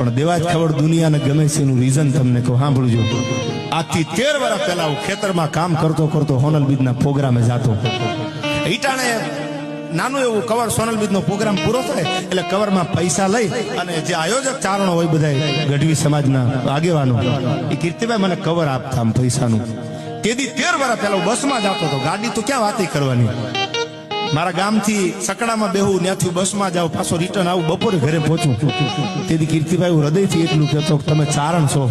પણ દેવા જ ખબર દુનિયાને ગમે છે એનું રીઝન તમને કહું, સાંભળજો. આજથી 13 વર્ષ પહેલા હું ખેતરમાં કામ કરતો કરતો સોનલ બીજના પ્રોગ્રામે જાતો. ઈટાણે નાનું એવું કવર સોનલ બીજનો પ્રોગ્રામ પૂરો થાય એટલે કવરમાં પૈસા લઈ અને જે આયોજક ચારણો હોય બધા ગઢવી સમાજના આગેવાનો, એ કીર્તિભાઈ મને કવર આપતા આમ પૈસાનું. તેથી 13 વર્ષ પહેલા હું બસમાં જતો હતો. ગાડી તો ક્યાં વાતી કરવાની, મારા ગામથી સકડામાં બેહું, ત્યાંથી બસમાં જાઉં, પાછો રિટર્ન આવું, બપોરે ઘરે પહોંચું. તેથી કીર્તિભાઈ હું હૃદયથી એટલું કહેતો તમે ચારણ છો,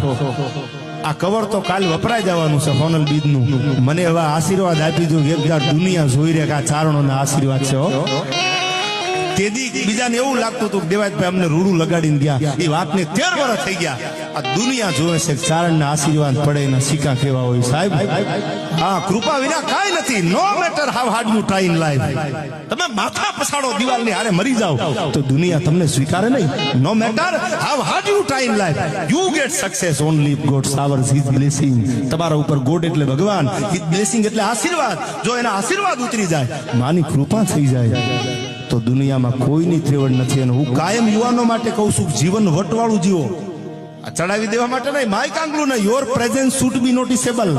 આ કવર તો કાલ વપરાય જવાનું છે સોનલ બીજનું. મને એવા આશીર્વાદ આપી દો એક વાર દુનિયા જોઈ રહે કે આ ચારણોના આશીર્વાદ છે. તેથી બીજાને એવું લાગતું હતું કે દેવાજભાઈ અમને રૂડું લગાડીને ગયા. એ વાતને 13 વર્ષ થઈ ગયા. આ દુનિયા જોવે છે કે ચારણના આશીર્વાદ પડે એના સિક્કા કેવા હોય સાહેબ. હા, કૃપા વિના કાંઈ નથી. No matter how hard you try in life. તમે માથા પછાડો દિવાલની હારે મરી જાઓ તો દુનિયા તમને સ્વીકારે નહીં. No matter how hard you try in life, you get success only if God showers his blessing. તમારા ઉપર ગોડ એટલે ભગવાન, હિઝ બ્લેસિંગ એટલે આશીર્વાદ. જો એના આશીર્વાદ ઉતરી જાય, માની કૃપા થઈ જાય, તો દુનિયામાં કોઈની ત્રેવડ નથી. અને હું કાયમ યુવાનો માટે કહું છું, જીવન વટવાળું જીવો. ચડાવી દેવા માટે નહીં, માય કાંગલું નહીં. Your presence should be noticeable.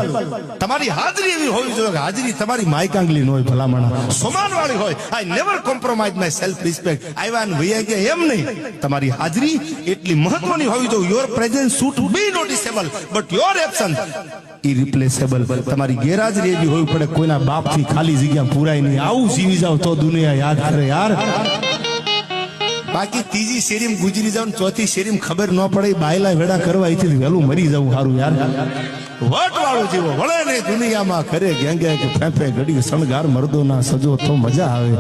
તમારી હાજરી એવી હોવી જોઈએ કે હાજરી તમારી માય કાંગલી ન હોય, ભલામણા સમાન વાળી હોય. I never compromise my self respect. આવ્યા ને વૈયા ગયા એમ નહીં, તમારી હાજરી એટલી મહત્વની હોવી જોઈએ. Your presence should be noticeable but your absence irreplaceable. તમારી ગેરહાજરી એવી હોવી પડે કોઈના બાપથી ખાલી જગ્યા પૂરાય નહીં. આવું જીવી જાવ તો દુનિયા યાદ કરે યાર. બાકી ત્રીજી શેરીમ ગુજરી જાવ, ચોથી શેરીમ ખબર ન પડે, બાયલા વેડા કરવા અહીંથી વહેલું મરી જવું સારું યાર. વટ વાળું જીવો, વળે નહીં દુનિયામાં, કરે ગેંગે કે ફેફે ઘડી શણગાર મર્દો ના સજો તો મજા આવે.